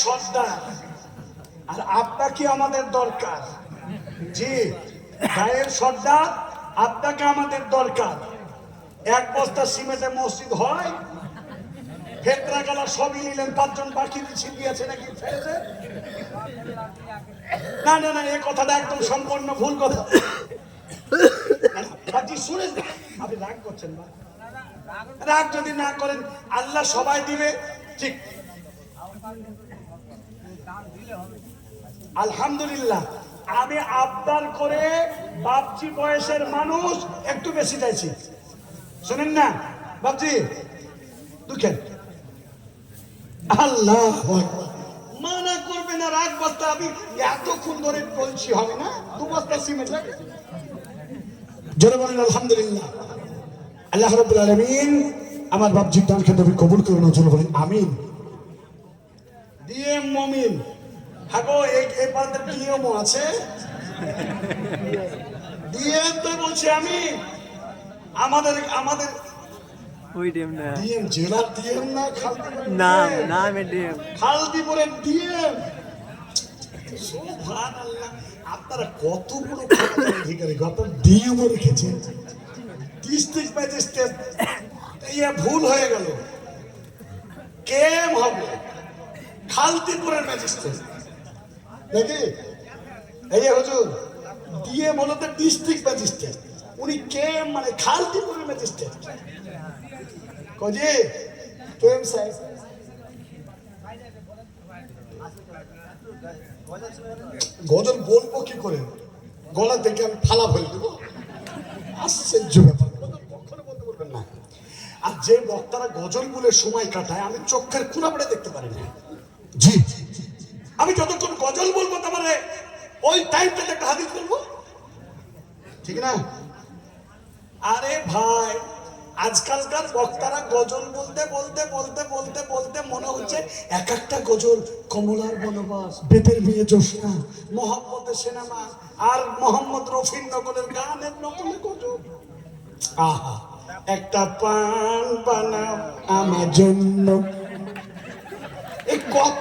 সর্দার আর আপনাকে আমাদের দরকার। জি, গায়ের সর্দার আপনাকে আমাদের দরকার। এক বস্তা সিমেন্টে মসজিদ হয়? ফেতরা গালা সবই নিলেন, 5 জন বাকি ছিটিয়েছে নাকি ফেলেছে? না না না, এই কথাটা একদম সম্পূর্ণ ভুল কথা। শুনেন, আপনি রাগ করছেন না? রাগ যদি না করেন, আল্লাহ সবাই দিবে, ঠিক। আলহামদুলিল্লাহ, আমি আবদার করে বাপজি বয়সের মানুষ একটু বেশি চাইছি। শোনেন না বাপজি, দুঃখের আল্লাহ মানা করবে না। রাগ বস্তা আমি এতক্ষণ ধরে বলছি, হবে না? 2 বস্তা সিমেন্ট লাগে। জোরে বলেন আলহামদুলিল্লাহ। আল্লাহ রাব্বুল আলামিন আমার বাপজির দানকে নবী কবুল করুন। জোরে বলেন আমিন। ডিএম মমিন, হাগো এই পাদের ডিএম আছে। ডিএম তো বলছি আমি, আমাদের ওই ডিএম না, ডিএম জেলার ডিএম না, নাম নাম ডিএম, খালদিপুরের ডিএম। সুবহানাল্লাহ, আপনারা কত বড় অধিকারী, কত ডিএম রেখেছেন। ডিস্ট্রিক্ট ম্যাজিস্ট্রেট ভুল হয়ে গেল, কেম হবে খালদিপুরের ম্যাজিস্ট্রেট নাকি? এই হুজুর, ডিএম হলো তো ডিস্ট্রিক্ট ম্যাজিস্ট্রেট, উনি কেম মানে খালদিপুরের ম্যাজিস্ট্রেট। কজি কেম সাহেব, গজল বলবো কি করে? গলা থেকে আমি ফালা ভরে দেবো। আশ্চর্য ব্যাপার, কখনো বলতে পারবেন না। আর যে বক্তারা গজল বলে সময় কাটায়, আমি চোখের খুনা পড়ে দেখতে পারি না। জি, আমি যতক্ষণ গজল বলবো তারপরে ওই টাইমটাতে একটা হাদিস বলবো, ঠিক না? আরে ভাই, আজকালকার বক্তারা গজল বলতে বলতে বলতে বলতে বলতে মনে হচ্ছে এক একটা গজল কমলার বনবাস, বেতের মেয়ে জোসনা, মোহাম্মদের সিনেমা আর মোহাম্মদ রফির নকলের গানের নকলে গজল। আহা, একটা পান বানাও আমার জন্য, এই কত